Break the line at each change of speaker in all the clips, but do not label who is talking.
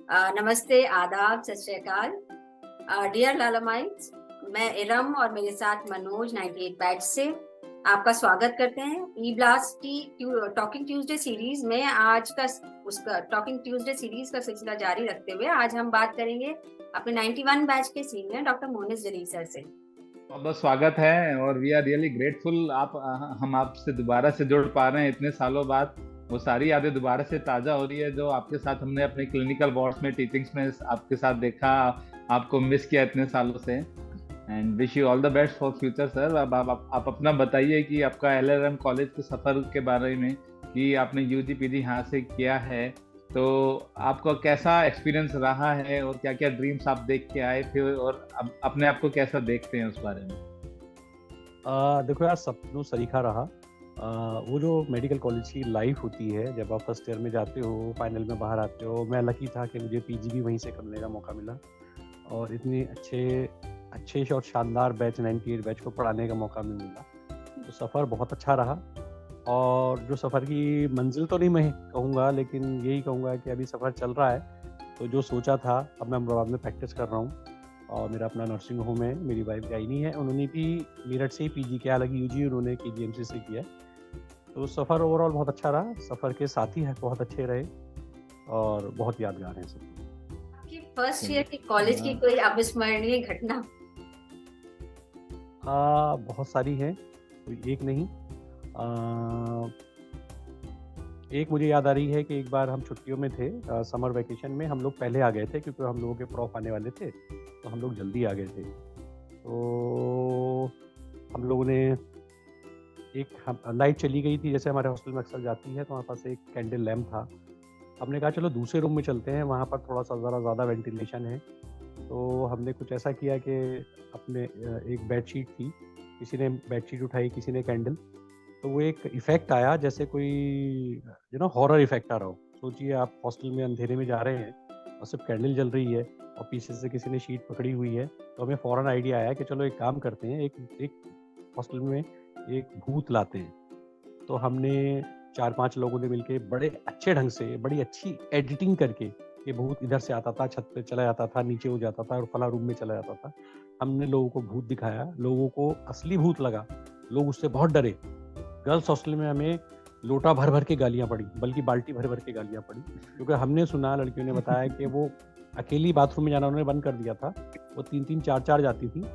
नमस्ते, आदाब, सत श्री अकाल। डियर लालामाइट्स, मैं इरम और मेरे साथ मनोज 98 बैच से आपका स्वागत करते हैं ई ब्लास्ट की टॉकिंग ट्यूसडे सीरीज में। आज का उसका टॉकिंग ट्यूसडे सीरीज का सिलसिला जारी रखते हुए आज हम बात करेंगे अपने 91 बैच के सीनियर डॉक्टर मोनिस जलील सर से।
बहुत बहुत स्वागत है और वी आर रियली ग्रेटफुल। हम आपसे दोबारा से जुड़ पा रहे हैं इतने सालों बाद। वो सारी यादें दोबारा से ताज़ा हो रही है जो आपके साथ हमने अपने क्लिनिकल वार्ड्स में, टीचिंग्स में आपके साथ देखा। आपको मिस किया इतने सालों से। And wish you all the best for future sir. अब आप अपना बताइए कि आपका LLM कॉलेज के सफ़र के बारे में, कि आपने UG PG यहाँ से किया है, तो आपका कैसा एक्सपीरियंस रहा है और क्या क्या ड्रीम्स आप देख के आए थे और अब अपने आप को कैसा देखते हैं उस बारे में?
देखो यार, सपनों सरीखा रहा। वो जो मेडिकल कॉलेज की लाइफ होती है, जब आप फर्स्ट ईयर में जाते हो, फाइनल में बाहर आते हो। मैं लकी था कि मुझे PG भी वहीं से करने का मौका मिला और इतने अच्छे और शानदार बैच 98 बैच को पढ़ाने का मौका भी मिला। तो सफ़र बहुत अच्छा रहा। और जो सफ़र की मंजिल तो नहीं मैं कहूँगा, लेकिन यही कहूँगा कि अभी सफ़र चल रहा है। तो जो सोचा था, अब मैं अहमदाबाद में प्रैक्टिस कर रहा हूँ और मेरा अपना नर्सिंग होम है। मेरी वाइफ गायनी है, उन्होंने भी मेरठ से ही PG किया, हालांकि UG उन्होंने KGMC से किया। तो सफ़र ओवरऑल बहुत अच्छा रहा। सफ़र के साथी है बहुत अच्छे रहे और बहुत यादगार हैं सब।
आपकी फर्स्ट ईयर की कॉलेज की कोई अविस्मरणीय घटना?
बहुत सारी हैं, कोई एक नहीं। एक मुझे याद आ रही है कि एक बार हम छुट्टियों में थे, समर वेकेशन में। हम लोग पहले आ गए थे क्योंकि हम लोगों के प्रॉफ आने वाले थे, तो हम लोग जल्दी आ गए थे। तो हम लोगों ने लाइट चली गई थी, जैसे हमारे हॉस्टल में अक्सर जाती है, तो हमारे पास एक कैंडल लैम्प था। हमने कहा चलो दूसरे रूम में चलते हैं, वहाँ पर थोड़ा सा ज़रा ज़्यादा वेंटिलेशन है। तो हमने कुछ ऐसा किया कि अपने एक बेडशीट थी, किसी ने बेडशीट उठाई, किसी ने कैंडल। तो वो एक इफ़ेक्ट आया जैसे कोई हॉरर इफ़ेक्ट आ रहा हो। सोचिए आप हॉस्टल में अंधेरे में जा रहे हैं और सिर्फ कैंडल जल रही है और पीछे से किसी ने शीट पकड़ी हुई है। तो हमें फ़ौरन आइडिया आया कि चलो एक काम करते हैं, एक हॉस्टल में एक भूत लाते हैं। तो हमने 4-5 लोगों ने मिलके बड़े अच्छे ढंग से, बड़ी अच्छी एडिटिंग करके, ये भूत इधर से आता था, छत पे चला जाता था, नीचे हो जाता था और फला रूम में चला जाता था। हमने लोगों को भूत दिखाया, लोगों को असली भूत लगा, लोग उससे बहुत डरे। गर्ल्स हॉस्टल में हमें लोटा भर भर के गालियाँ पड़ी, बल्कि बाल्टी भर भर के गालियाँ पड़ी, क्योंकि हमने सुना, लड़कियों ने बताया कि वो अकेली बाथरूम में जाना उन्होंने बंद कर दिया था। वो 3-3 4-4 जाती थी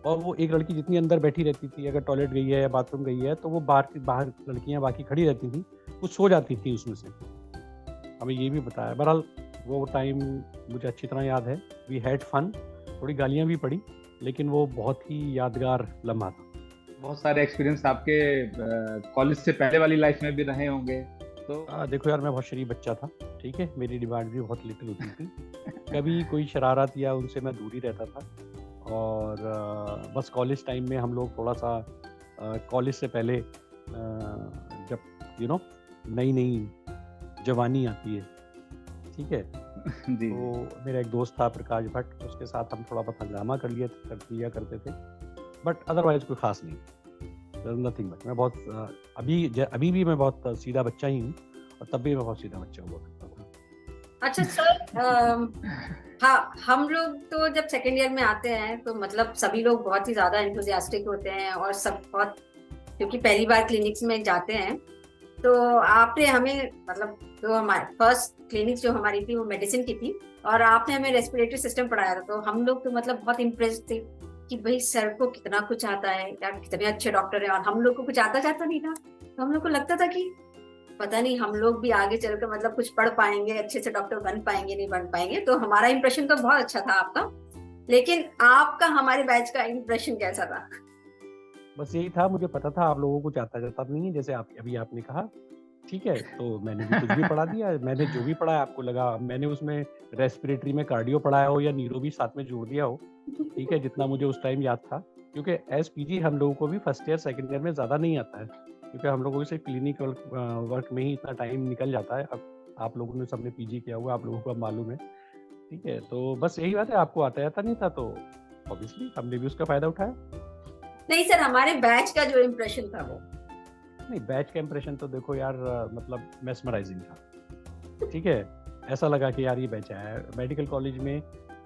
और वो एक लड़की जितनी अंदर बैठी रहती थी, अगर टॉयलेट गई है या बाथरूम गई है, तो वो बाहर लड़कियां बाकी खड़ी रहती थी, कुछ सो जाती थी उसमें से। हमें ये भी बताया। बहरहाल वो टाइम मुझे अच्छी तरह याद है। वी हैड फन, थोड़ी गालियां भी पड़ी, लेकिन वो बहुत ही यादगार लम्हा था।
बहुत सारे एक्सपीरियंस आपके कॉलेज से पहले वाली लाइफ में भी रहे होंगे। तो
देखो यार, मैं बहुत शरीफ बच्चा था, ठीक है, मेरी डिमांड भी बहुत लिटिल होती थी। कभी कोई शरारत या उनसे मैं दूर ही रहता था। और बस कॉलेज टाइम में हम लोग थोड़ा सा कॉलेज से पहले जब नई जवानी आती है, ठीक है, तो मेरा एक दोस्त था प्रकाश भट्ट, उसके साथ हम थोड़ा बहुत हंगामा कर लिया करते थे, बट अदरवाइज कोई खास नहीं, नथिंग मच। मैं बहुत अभी भी मैं बहुत सीधा बच्चा ही हूँ और तब भी मैं बहुत सीधा बच्चा हुआ करता था।
अच्छा सर, हाँ, हम लोग तो जब सेकेंड ईयर में आते हैं तो मतलब सभी लोग बहुत ही ज्यादा एंथुजियास्टिक होते हैं और सब बहुत, क्योंकि पहली बार क्लिनिक्स में जाते हैं। तो आपने हमें, मतलब जो हमारी फर्स्ट क्लिनिक जो हमारी थी वो मेडिसिन की थी और आपने हमें रेस्पिरेटरी सिस्टम पढ़ाया था। तो हम लोग तो मतलब बहुत इम्प्रेस थे कि भाई सर को कितना कुछ आता है यार, कितने अच्छे डॉक्टर हैं, और हम लोग को कुछ आता जाता नहीं था। तो हम लोग को लगता था कि पता नहीं हम लोग भी आगे चलकर मतलब कुछ पढ़ पाएंगे, अच्छे से डॉक्टर बन पाएंगे, नहीं बन पाएंगे। तो हमारा इंप्रेशन तो बहुत अच्छा था आपका, लेकिन आपका हमारे बैच का इंप्रेशन कैसा था?
बस यही था, मुझे पता था आप लोगों को आता जाता नहीं है, जैसे अभी आपने कहा, ठीक है, तो मैंने भी कुछ भी पढ़ा दिया। मैंने जो भी पढ़ा आपको लगा मैंने उसमें रेस्पिरेटरी में कार्डियो पढ़ाया हो या न्यूरो भी साथ में जोड़ दिया हो, ठीक है, जितना मुझे उस टाइम याद था। क्योंकि एज PG हम लोगों को भी फर्स्ट ईयर सेकेंड ईयर में ज़्यादा नहीं आता है, क्योंकि हम लोगों को सिर्फ क्लिनिकल वर्क में ही इतना टाइम निकल जाता है। अब आप लोगों ने सबने PG किया हुआ, आप लोगों को अब मालूम है, ठीक है। तो बस यही बात है, आपको आता जाता नहीं था, तो ऑब्वियसली हमने भी उसका फ़ायदा उठाया।
नहीं सर, हमारे बैच का जो इम्प्रेशन था वो
नहीं, बैच का इम्प्रेशन तो देखो यार, मतलब मेस्मराइजिंग था, ठीक है। ऐसा लगा कि यार ये बैच है मेडिकल कॉलेज में।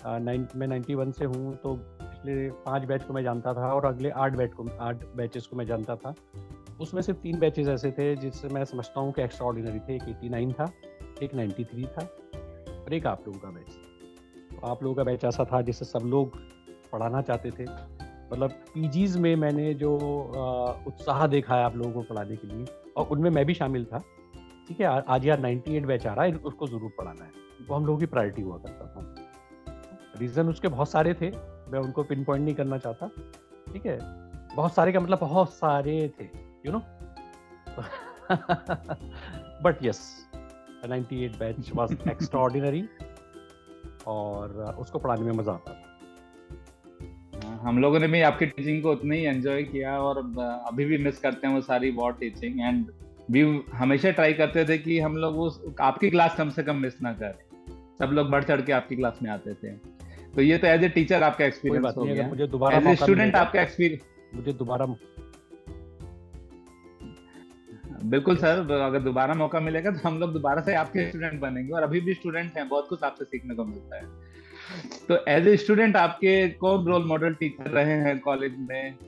मैं 91 से हूँ, तो पिछले 5 बैच को मैं जानता था और अगले 8 बैचेस को मैं जानता था। उसमें सिर्फ 3 बैचेस ऐसे थे जिससे मैं समझता हूँ कि एक्स्ट्रा ऑर्डिनरी थे। एक 89 था, एक 93 था और एक आप लोगों का बैच। तो आप लोगों का बैच ऐसा था जिससे सब लोग पढ़ाना चाहते थे। मतलब पीजीज में मैंने जो उत्साह देखा है आप लोगों को पढ़ाने के लिए, और उनमें मैं भी शामिल था। ठीक है, आज यार 98 बैच आ रहा है, उसको ज़रूर पढ़ाना है, वो हम लोगों की प्रायोरिटी हुआ करता था। रीज़न उसके बहुत सारे थे, मैं उनको पिन पॉइंट नहीं करना चाहता। ठीक है, बहुत सारे का मतलब बहुत सारे थे, you know. But yes, 98 batch was extraordinary और उसको पढ़ाने में मज़ा आता था।
हम लोगों ने भी आपकी टीचिंग को उतना ही एंजॉय किया और अभी भी मिस करते हैं वो सारी वॉर टीचिंग। एंड भी हमेशा ट्राई करते थे कि हम लोग वो आपकी क्लास कम से कम मिस ना करें। सब लोग बढ़ चढ़ के आपकी क्लास में आते थे। तो ये तो एज ए टीचर आपका एक्सपीरियंस हो गया।
मुझे दोबारा
एज ए स्टूडेंट आपका एक्सपीरियंस।
मुझे दोबारा
बिल्कुल सर, अगर दोबारा मौका मिलेगा तो हम लोग दोबारा से आपके स्टूडेंट बनेंगे और अभी भी स्टूडेंट हैं, बहुत कुछ आपसे सीखने को मिलता है। तो एज ए स्टूडेंट आपके कौन रोल मॉडल टीचर रहे हैं कॉलेज में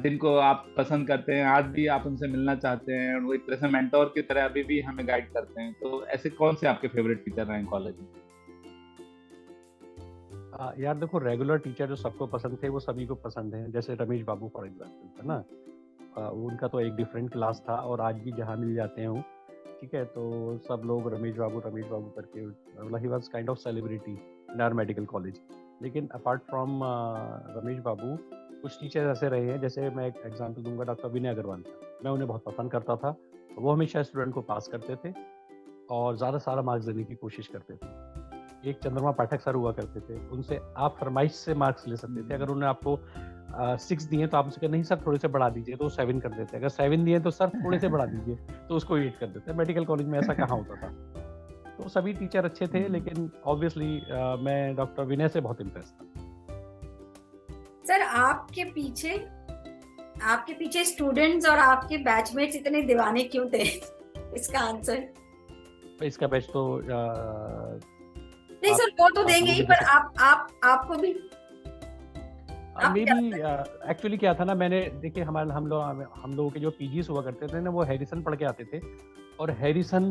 जिनको आप पसंद करते हैं, आज भी आप उनसे मिलना चाहते हैं और वो एक तरह से मेंटोर की तरह अभी भी हमें गाइड करते हैं? तो ऐसे कौन से आपके फेवरेट टीचर रहे हैं कॉलेज में?
यार देखो, रेगुलर टीचर जो सबको पसंद थे वो सभी को पसंद है। जैसे रमेश बाबू फॉर एग्जाम्पल है ना, उनका तो एक डिफरेंट क्लास था और आज भी जहाँ मिल जाते हैं वो, ठीक है, तो सब लोग रमेश बाबू करके, मतलब he was kind of celebrity in our medical college. लेकिन अपार्ट फ्रॉम रमेश बाबू, कुछ टीचर ऐसे रहे हैं, जैसे मैं एक एग्जांपल दूंगा, डॉक्टर विनय अग्रवाल। मैं उन्हें बहुत पसंद करता था। वो हमेशा स्टूडेंट को पास करते थे और ज़्यादा सारा मार्क्स देने की कोशिश करते थे। एक चंद्रमा पाठक सर हुआ करते थे, उनसे आप फरमाइश से मार्क्स ले सकते थे। अगर उन्होंने आपको 6 दिए तो आप उनसे नहीं सर थोड़े से बढ़ा दीजिए, तो 7 कर देते। अगर 7 दिए तो सर थोड़े से बढ़ा दीजिए, तो उसको 8 कर देते। मेडिकल कॉलेज में ऐसा कहाँ होता था। तो सभी टीचर अच्छे थे, लेकिन ऑब्वियसली मैं डॉक्टर विनय से बहुत इम्प्रेस था।
सर, आपके पीछे स्टूडेंट्स और आपके बैचमेट्स इतने दीवाने क्यों थे? इसका आंसर
इसका बैच तो
नहीं सर, वो तो देंगे ही, पर आपको भी
मेरी एक्चुअली क्या था ना, मैंने देखिए हम लोगों के जो पीजीज हुआ करते थे ना, वो हैरिसन पढ़ के आते थे और हैरिसन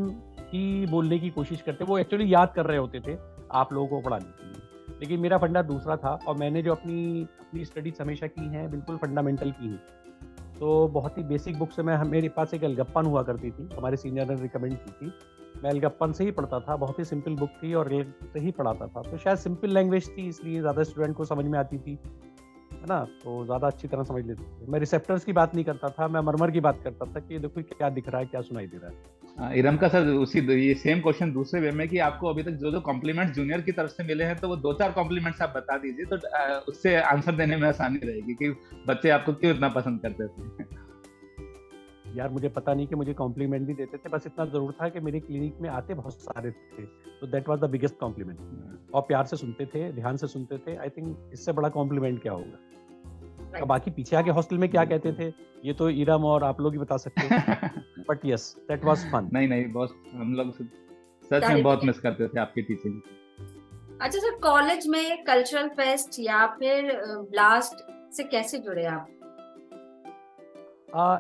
ही बोलने की कोशिश करते, वो एक्चुअली याद कर रहे होते थे आप लोगों को पढ़ाने के लिए। लेकिन मेरा फंडा दूसरा था और मैंने जो अपनी स्टडीज हमेशा की हैं बिल्कुल फंडामेंटल की हैं। तो बहुत ही बेसिक बुक से मेरे पास एक अलगप्पन हुआ करती थी, हमारे सीनियर ने रिकमेंड की थी। मैं अलगप्पन से ही पढ़ता था, बहुत ही सिंपल बुक थी और से ही पढ़ाता था। तो शायद सिंपल लैंग्वेज थी, इसलिए ज़्यादा स्टूडेंट को समझ में आती थी, है ना, तो ज़्यादा अच्छी तरह समझ लेते थे। मैं रिसेप्टर्स की बात नहीं करता था, मैं मरमर की बात करता था कि देखो क्या दिख रहा है, क्या सुनाई दे रहा है।
इरम का सर, ये सेम क्वेश्चन दूसरे वे में कि आपको अभी तक जो कॉम्प्लीमेंट जूनियर की तरफ से मिले हैं, तो वो 2-4 कॉम्प्लीमेंट्स आप बता दीजिए, तो उससे आंसर देने में आसानी रहेगी कि बच्चे आपको क्यों इतना पसंद करते थे।
यार मुझे पता नहीं कि मुझे कॉम्प्लीमेंट भी देते थे, बस इतना जरूर था कि मेरे क्लिनिक में आते बहुत सारे थे, तो that was the biggest complement. और प्यार से सुनते थे, ध्यान से सुनते थे। आई थिंक इससे बड़ा कॉम्प्लीमेंट क्या होगा। अब बाकी पीछे आके हॉस्टल में क्या कहते थे, ये तो इरम और आप लोग ही बता सकते हैं। But yes, that was fun.
नहीं बॉस, हम लोग सच में बहुत मिस करते थे आपकी टीचिंग।
अच्छा सर, कॉलेज में कल्चरल फेस्ट या फिर ब्लास्ट से कैसे जुड़े आप?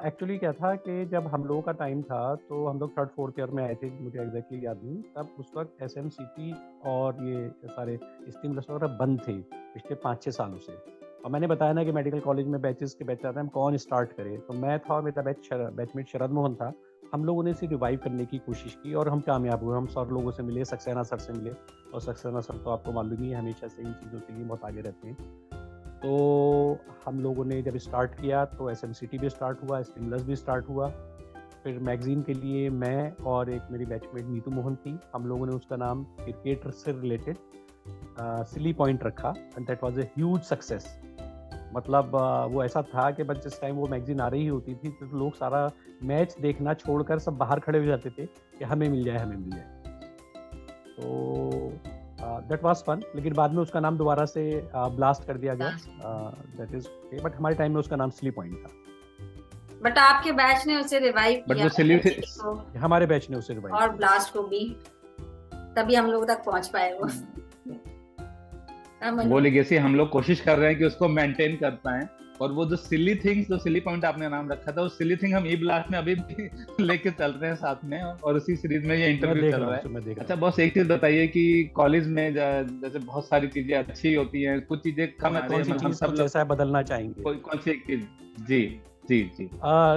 एक्चुअली क्या था कि जब हम लोगों का टाइम था तो हम लोग 3rd-4th ईयर में आए थे, मुझे एग्जैक्टली याद नहीं। तब उस वक्त SMCP और ये सारे स्टिमुलस वगैरह बंद थे पिछले 5-6 सालों से। और मैंने बताया ना कि मेडिकल कॉलेज में बैच आते हैं, हम कौन स्टार्ट करें। तो मैं था, मेरा बैचमेट शरद मोहन था। हम लोगों ने इसे रिवाइव करने की कोशिश की और हम कामयाब हुए। हम सर लोगों से मिले, सक्सेना सर से मिले, और सक्सेना सर तो आपको मालूम ही है हमेशा से इन चीज़ों के लिए बहुत आगे रहते हैं। तो हम लोगों ने जब स्टार्ट किया तो SMCT भी स्टार्ट हुआ, स्टिमुलस भी स्टार्ट हुआ। फिर मैगजीन के लिए मैं और एक मेरी बैचमेट नीतू मोहन थी, हम लोगों ने उसका नाम क्रिकेट से रिलेटेड सिली पॉइंट रखा and that was a huge success. मतलब वो ऐसा था कि बस जिस टाइम वो मैगजीन आ रही होती थी तो लोग सारा मैच देखना छोड़कर सब बाहर खड़े हो जाते थे कि हमें मिल जाए। तो दैट वाज फन। लेकिन बाद में उसका नाम दोबारा से ब्लास्ट कर दिया गया, दैट इज ओके। बट हमारे टाइम में उसका नाम सिली पॉइंट था।
बट आपके बैच ने उसे रिवाइव किया,
हमारे बैच ने उसे रिवाइव
और ब्लास्ट को भी। तभी हम लोग तक पहुंच पाए वो।
वो लेगेसी हम लोग कोशिश कर रहे हैं कि उसको मेंटेन कर पाए। और वो जो सिली थिंग्स, जो सिली पॉइंट आपने नाम रखा था, वो सिली थिंग हम ई ब्लास्ट में अभी भी लेके चल रहे हैं साथ में, और उसी सीरीज में ये इंटरव्यू चल रहा है। अच्छा बॉस, एक चीज बताइए कि कॉलेज में जैसे बहुत सारी चीजें अच्छी होती हैं, कुछ चीजें कम आती हैं,
हम सब जैसा बदलना चाहेंगे,
कोई कौन सी एक चीज? जी जी जी।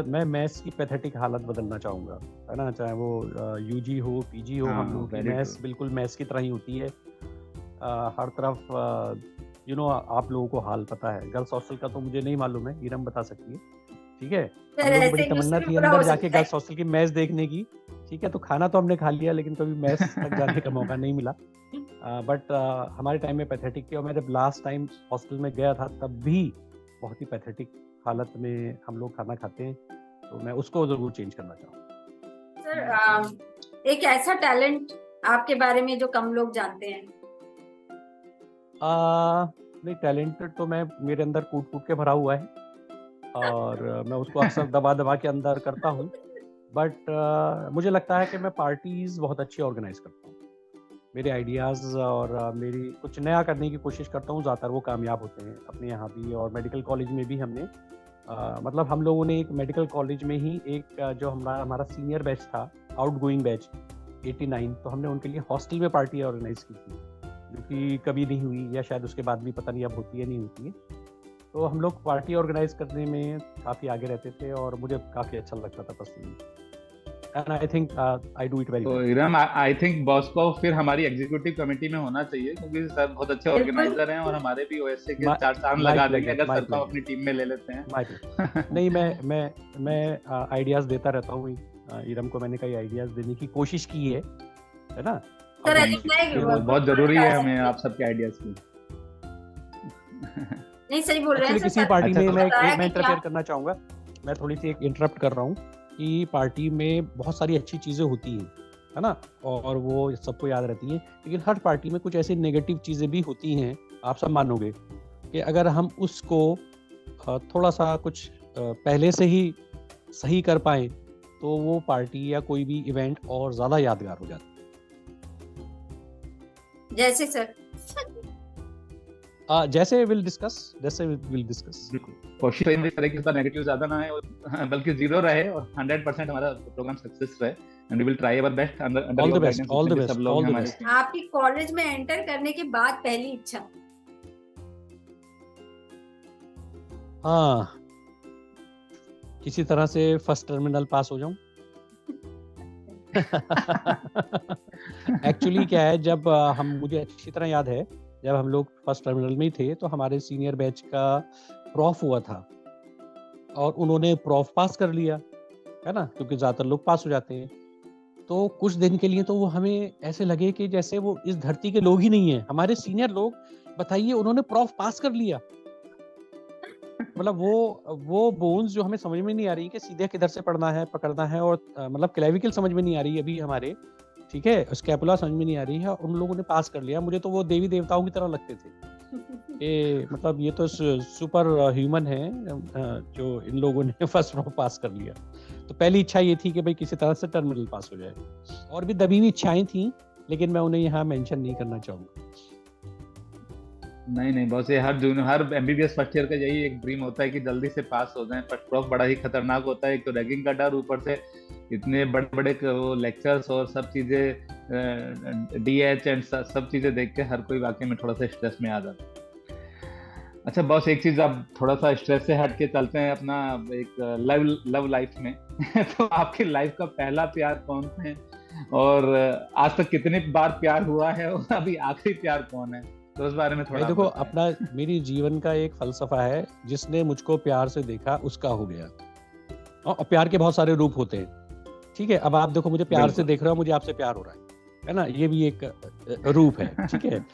मैं मैथ्स की पैथेटिक हालत बदलना चाहूंगा, है ना, चाहे वो यूजी हो पीजी हो, हम लोग की मैथ्स बिल्कुल मैथ्स की तरह ही होती है। हर तरफ आप लोगों को हाल पता है। गर्ल्स हॉस्टल का तो मुझे नहीं मालूम है, इरम बता सकती है, ठीक है। हम लोग बड़ी तमन्ना थी अंदर जाके गर्ल्स हॉस्टल की मैच देखने की, ठीक है। तो खाना तो हमने खा लिया, लेकिन कभी मैच तक जाने का मौका नहीं मिला। बट हमारे टाइम में पैथेटिक थी, और मैं जब लास्ट टाइम हॉस्टल में गया था तब भी बहुत ही पैथेटिक हालत में हम लोग खाना खाते हैं, तो मैं उसको जरूर चेंज करना चाहूँगा।
सर, एक ऐसा टैलेंट आपके बारे में जो कम लोग जानते हैं?
नहीं, टैलेंटेड तो मैं, मेरे अंदर कूट कूट के भरा हुआ है, और मैं उसको अक्सर दबा दबा के अंदर करता हूँ। बट मुझे लगता है कि मैं पार्टीज बहुत अच्छी ऑर्गेनाइज करता हूँ। मेरे आइडियाज़ और मेरी कुछ नया करने की कोशिश करता हूँ, ज़्यादातर वो कामयाब होते हैं। अपने यहाँ भी और मेडिकल कॉलेज में भी हमने मतलब हम लोगों ने एक मेडिकल कॉलेज में ही एक जो हमारा सीनियर बैच था, आउटगोइंग बैच 89, तो हमने उनके लिए हॉस्टल में पार्टी ऑर्गेनाइज की थी, जो कि कभी नहीं हुई, या शायद उसके बाद भी पता नहीं अब होती है नहीं होती है। तो हम लोग पार्टी ऑर्गेनाइज करने में काफ़ी आगे रहते थे, और मुझे काफ़ी अच्छा लगता था personally, and I think I do it very well.
Iram, I think boss को फिर हमारी एग्जीक्यूटिव कमेटी में होना चाहिए, क्योंकि सर बहुत अच्छे ऑर्गेनाइजर हैं, और हमारे भी ओएसए के चार चांद लगा देंगे अगर सर को अपनी टीम में ले लेते हैं।
नहीं, मैं आइडियाज देता रहता हूँ। इरम को मैंने कई आइडियाज देने की कोशिश की है ना।
बहुत जरूरी है हमें आप सबके आइडियाज की।
नहीं, सही बोल रहे हैं।
किसी पार्टी में मैं इंटरफेयर करना चाहूंगा, मैं थोड़ी सी एक इंटरप्ट कर रहा हूँ कि पार्टी में बहुत सारी अच्छी चीज़ें होती हैं, है ना, और वो सबको याद रहती हैं, लेकिन हर पार्टी में कुछ ऐसी नेगेटिव चीज़ें भी होती हैं। आप सब मानोगे कि अगर हम उसको थोड़ा सा कुछ पहले से ही सही कर पाए, तो वो पार्टी या कोई भी इवेंट और ज़्यादा यादगार हो जाता है।
जैसे सर
जैसे विल डिस्कस
कोशिश तो करें कि इसका नेगेटिव ज्यादा ना है, बल्कि जीरो रहे, और 100% हमारा प्रोग्राम सक्सेस रहे, and we will try our best under
all the best.
आपकी कॉलेज में एंटर करने के बाद पहली इच्छा?
हाँ, किसी तरह से फर्स्ट टर्मिनल पास हो जाऊं। एक्चुअली क्या है, जब मुझे अच्छी तरह याद है, जब हम लोग फर्स्ट टर्मिनल में ही थे, तो हमारे सीनियर बैच का प्रॉफ हुआ था, और उन्होंने प्रॉफ पास कर लिया, है ना, क्योंकि ज़्यादातर लोग पास हो जाते हैं। तो कुछ दिन के लिए तो वो हमें ऐसे लगे कि जैसे वो इस धरती के लोग ही नहीं है, हमारे सीनियर लोग। बताइए, उन्होंने प्रॉफ पास कर लिया। मतलब वो बोन्स जो हमें समझ में नहीं आ रही कि सीधे किधर से पढ़ना है, पकड़ना है, और मतलब क्लेविकल समझ में नहीं आ रही अभी हमारे, ठीक है, स्कैपुला समझ में नहीं आ रही है, उन लोगों ने पास कर लिया। मुझे तो वो देवी देवताओं की तरह लगते थे कि मतलब ये तो सुपर ह्यूमन है, जो इन लोगों ने फर्स्ट रॉ पास कर लिया। तो पहली इच्छा ये थी कि भाई किसी तरह से टर्मिनल पास हो जाए। और भी दबी हुई इच्छाएं थी, लेकिन मैं उन्हें यहाँ मेंशन नहीं करना चाहूँगा।
नहीं बॉस, ये हर एमबीबीएस फर्स्ट ईयर का यही एक ड्रीम होता है कि जल्दी से पास हो जाएं। फर्स्ट प्रॉफ बड़ा ही खतरनाक होता है, एक तो रैगिंग का डर, ऊपर से इतने बड़े बड़े वो लेक्चर्स और सब चीजें, डीएच एंड सब चीजें देख के हर कोई वाकई में थोड़ा सा स्ट्रेस में आ जाता है। अच्छा बॉस, एक चीज अब थोड़ा सा स्ट्रेस से हट के चलते हैं अपना एक लव लाइफ में। तो आपकी लाइफ का पहला प्यार कौन है, और आज तक कितने बार प्यार हुआ है, और अभी आखिरी प्यार कौन है, तो उस बारे में थोड़ा
देखो। अपना मेरी जीवन का एक फलसफा है, जिसने मुझको प्यार से देखा उसका हो गया। और प्यार के बहुत सारे रूप होते हैं, ठीक है। अब आप देखो, मुझे प्यार से देख रहे हो, मुझे आपसे प्यार हो रहा है ना, ये भी एक रूप है, ठीक है।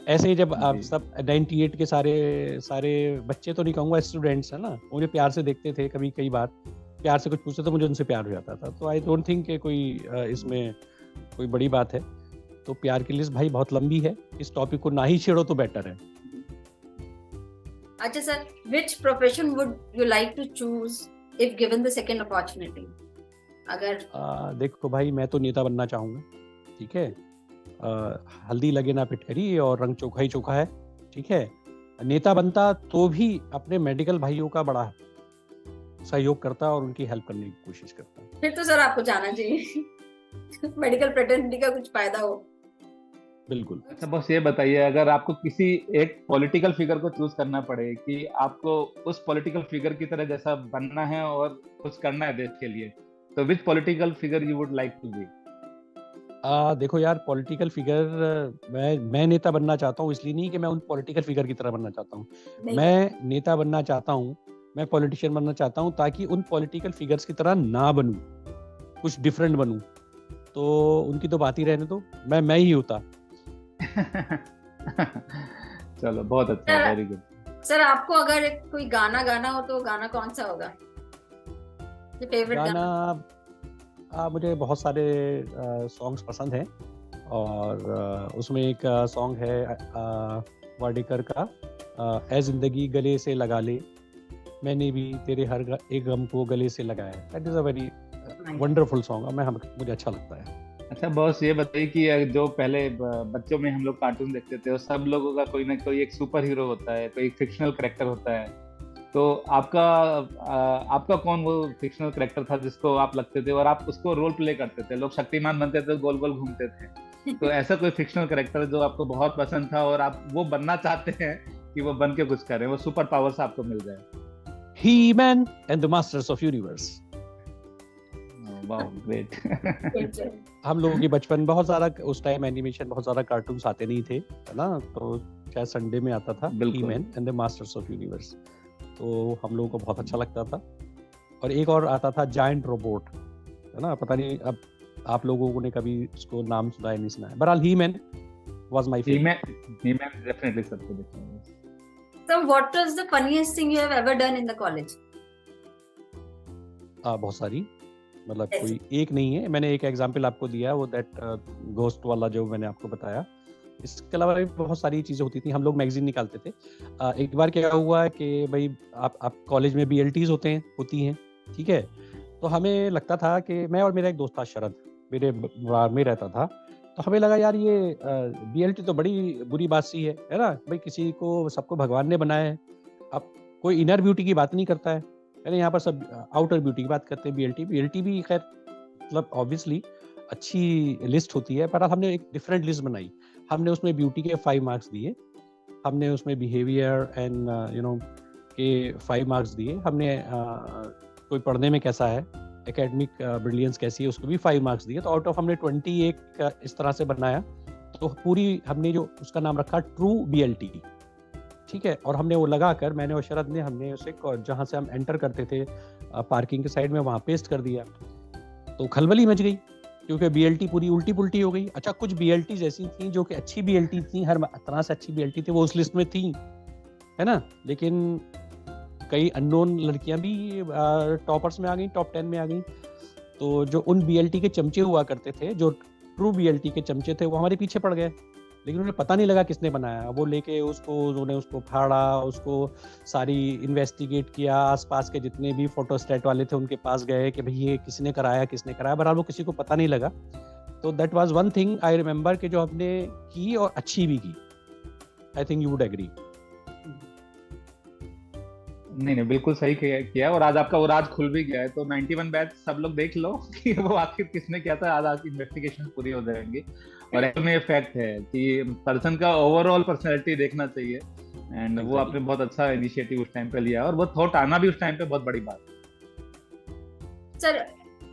ऐसे ही जब आप सब 98 के सारे बच्चे, तो नहीं कहूँगा, स्टूडेंट्स है ना, मुझे प्यार से देखते थे, कई बार प्यार से कुछ पूछते तो मुझे उनसे प्यार हो जाता था। तो आई डोंट थिंक कि कोई इसमें कोई बड़ी बात है। तो प्यार की लिस्ट भाई बहुत लंबी है, इस टॉपिक को ना ही छेड़ो तो बेटर है।
अच्छा sir, which profession would you like to choose if given the second opportunity? अगर
देखो भाई, मैं तो नेता बनना चाहूंगा, ठीक है। हल्दी लगे ना पिटकरी और रंग चोखा ही चोखा है, ठीक है। नेता बनता तो भी अपने मेडिकल भाइयों का बड़ा सहयोग करता और उनकी हेल्प करने की कोशिश करता।
फिर तो सर आपको जाना चाहिए मेडिकल फ्रेटर्निटी का कुछ फायदा हो।
बिल्कुल।
अच्छा बस ये बताइए, अगर आपको किसी एक पॉलिटिकल फिगर को चूज करना पड़े कि आपको उस पॉलिटिकल फिगर की तरह जैसा बनना है और कुछ करना है देश के लिए, तो which political figure you would like to be?
देखो यार, पॉलिटिकल फिगर मैं नेता बनना चाहता हूँ, इसलिए नहीं कि मैं उन पॉलिटिकल फिगर की तरह बनना चाहता हूँ।
नहीं
मैं नेता बनना चाहता हूँ, मैं पॉलिटिशियन बनना चाहता हूँ ताकि उन पॉलिटिकल फिगर्स की तरह ना बनूं, कुछ डिफरेंट बनूं। तो उनकी तो बात ही रहने दो, मैं ही होता।
चलो बहुत अच्छा,
सर,
वेरी गुड।
सर आपको अगर कोई गाना गाना हो तो गाना कौन सा होगा, फेवरेट
गाना
गाना?
मुझे बहुत सारे सॉन्ग्स पसंद हैं और उसमें एक सॉन्ग है वाडेकर का, ए जिंदगी गले से लगा ले, मैंने भी तेरे हर एक गम को गले से लगाया। That is a very wonderful song, मुझे अच्छा लगता है।
अच्छा बॉस, ये बताइए कि जो पहले बच्चों में हम लोग कार्टून देखते थे, उस सब लोगों का कोई ना कोई एक सुपर हीरो होता है, कोई एक फिक्शनल कैरेक्टर होता है। तो आपका कौन वो फिक्शनल कैरेक्टर था जिसको आप लगते थे और आप उसको रोल प्ले करते थे? लोग शक्तिमान बनते थे, गोल गोल घूमते थे, तो ऐसा कोई फिक्शनल कैरेक्टर जो आपको बहुत पसंद था और आप वो बनना चाहते हैं कि वो बन के कुछ करें, वो सुपर पावर्स आपको मिल जाए?
He-Man and the Masters of Universe।
वाह ग्रेट।
हम लोगों की बचपन बहुत ज्यादा, उस टाइम एनिमेशन बहुत ज्यादा कार्टून्स आते नहीं थे, है ना, तो शायद संडे में आता था He-Man and the Masters of Universe, तो हम लोगों को बहुत अच्छा लगता था। और एक और आता था जायंट रोबोट, है ना, पता नहीं अब आप लोगों ने कभी उसको नाम सुना है नहीं सुना है। बहरहाल He-Man was my favorite।
He-Man definitely सबको देखना है।
So what was the funniest thing you have ever done in the college?
बहुत सारी, मतलब कोई एक नहीं है। मैंने एक एग्जांपल आपको दिया, वो दैट घोस्ट वाला जो मैंने आपको बताया। इसके अलावा भी बहुत सारी चीज़ें होती थी। हम लोग मैगजीन निकालते थे। एक बार क्या हुआ कि भाई आप कॉलेज में BLTs होती हैं, ठीक है। तो हमें लगता था कि मैं और मेरा एक दोस्त था शरद, मेरे बार में रहता था, तो हमें लगा यार ये BLT तो बड़ी बुरी बात सी है ना भाई, किसी को सबको भगवान ने बनाया है। अब कोई इनर ब्यूटी की बात नहीं करता है ना, यहाँ पर सब आउटर ब्यूटी की बात करते हैं। BLT भी खैर मतलब ऑब्वियसली अच्छी लिस्ट होती है, पर हमने एक डिफरेंट लिस्ट बनाई। हमने उसमें ब्यूटी के 5 मार्क्स दिए, हमने उसमें बिहेवियर एंड के 5 मार्क्स दिए, हमने कोई पढ़ने में कैसा है, एकेडमिक ब्रिलियंस कैसी है, उसको भी 5 मार्क्स दिए। तो आउट ऑफ हमने 21 इस तरह से बनाया। तो पूरी हमने जो उसका नाम रखा ट्रू BLT, ठीक है। और हमने वो लगा कर, मैंने और शरद ने, हमने उसे जहाँ से हम एंटर करते थे पार्किंग के साइड में, वहाँ पेस्ट कर दिया। तो खलबली मच गई क्योंकि BLT पूरी उल्टी पुल्टी हो गई। अच्छा, कुछ BLTs ऐसी थी जो कि अच्छी BLT थी, हर तरह से अच्छी BLT थी, वो उस लिस्ट में थी, है ना। लेकिन कई अननोन लड़कियां भी टॉपर्स में आ गई, टॉप 10 में आ गई। तो जो उन BLT के चमचे हुआ करते थे, जो ट्रू BLT के चमचे थे, वो हमारे पीछे पड़ गए, लेकिन उन्हें पता नहीं लगा किसने बनाया। वो लेके उन्होंने उसको फाड़ा, उसको सारी इन्वेस्टिगेट किया, आसपास के जितने भी फोटोस्टेट वाले थे उनके पास गए कि भाई ये किसने कराया। बहरहाल वो किसी को पता नहीं लगा। तो that was one thing I remember कि जो हमने की और अच्छी भी की। I think you would agree.
नहीं बिल्कुल सही किया और आज आपका वो राज खुल भी गया है। तो 91 बैच सब लोग देख लो कि वो आखिर किसने किया था। आज आपकी इन्वेस्टिगेशन पूरी हो जाएंगी। और एक्चुअल में ये फैक्ट है कि पर्सन का ओवरऑल पर्सनैलिटी देखना चाहिए। एंड वो आपने बहुत अच्छा इनिशिएटिव उस टाइम पे लिया और वो थॉट आना भी उस टाइम पे बहुत बड़ी बात है।
सर,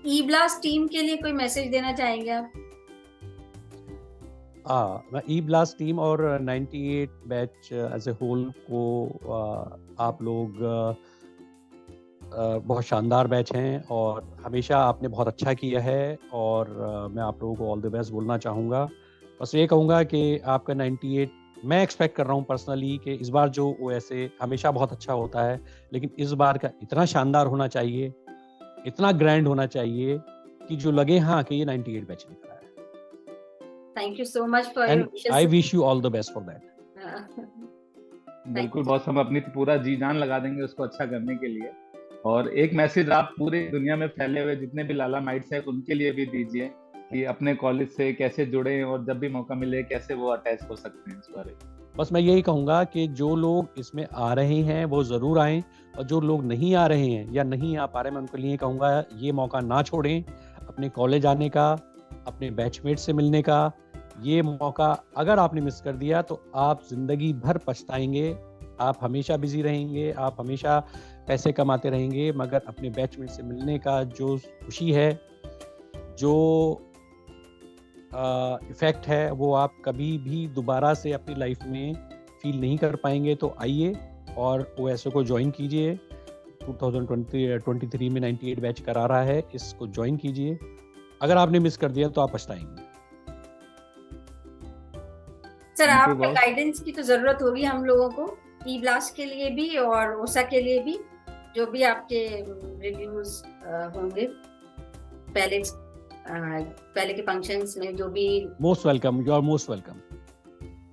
ई-ब्लास्ट टीम के लिए कोई मैसेज देना चाहेंगे आप?
मैं ई-ब्लास्ट टीम और 98 बैच एज ए होल को आप लोग बहुत शानदार बैच हैं और हमेशा आपने बहुत अच्छा किया है। और मैं आप लोगों को ऑल द बेस्ट बोलना चाहूँगा। बस ये कहूँगा कि आपका 98 मैं एक्सपेक्ट कर रहा हूँ पर्सनली कि इस बार जो OSA हमेशा बहुत अच्छा होता है, लेकिन इस बार का इतना शानदार होना चाहिए, इतना ग्रैंड होना चाहिए कि जो लगे हाँ कि ये 98 बैच निकला है।
Thank you so much for your wishes.
I wish you all the best for that.
बिल्कुल बॉस, हम अपनी पूरा जी जान लगा देंगे उसको अच्छा करने के लिए। और एक मैसेज आप पूरी दुनिया में फैले हुए जितने भी लाला माइट्स हैं उनके लिए भी दीजिए कि अपने कॉलेज से कैसे जुड़े और जब भी मौका मिले कैसे वो अटैच हो सकते हैं इस बारे में?
बस मैं यही कहूँगा कि जो लोग इसमें आ रहे हैं वो ज़रूर आएँ, और जो लोग नहीं आ रहे हैं या नहीं आ पा रहे हैं, मैं उनके लिए कहूँगा ये मौका ना छोड़ें अपने कॉलेज आने का, अपने बैचमेट से मिलने का। ये मौका अगर आपने मिस कर दिया तो आप ज़िंदगी भर पछताएंगे। आप हमेशा बिजी रहेंगे, आप हमेशा पैसे कमाते रहेंगे, मगर अपने बैचमेट से मिलने का जो खुशी है, जो इफ़ेक्ट है, वो आप कभी भी दोबारा से अपनी लाइफ में फील नहीं कर पाएंगे। तो आइए और ओएसओ को ज्वाइन कीजिए। 2023 में 98 बैच करा रहा है, इसको ज्वाइन कीजिए। अगर आपने मिस कर दिया तो आप पछताएंगे।
सर
Thank you,
आपका
boss.
गाइडेंस की तो जरूरत होगी हम लोगों को, ई ब्लास्ट के लिए भी और ओसा के लिए भी, जो भी आपके रिव्यूज होंगे पहले के फंक्शंस में, जो भी।
Most welcome, you are most welcome.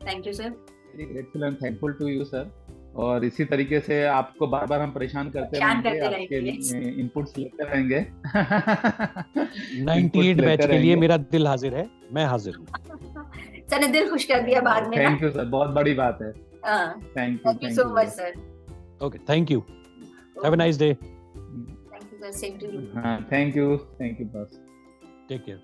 Thank you sir.
Very grateful and thankful to you sir. और इसी तरीके से आपको बार बार हम परेशान करते रहेंगे, आपके इनपुट्स लेते रहेंगे।
98 बैच के लिए मेरा दिल हाजिर है, मैं हाजिर हूँ।
सर ने दिल खुश कर दिया बाद में।
थैंक यू सर, बहुत बड़ी बात है।
Thank you so much sir.
Okay, thank you, have a nice day.
Thank you sir, same to you.
हाँ, thank you boss.
Take care.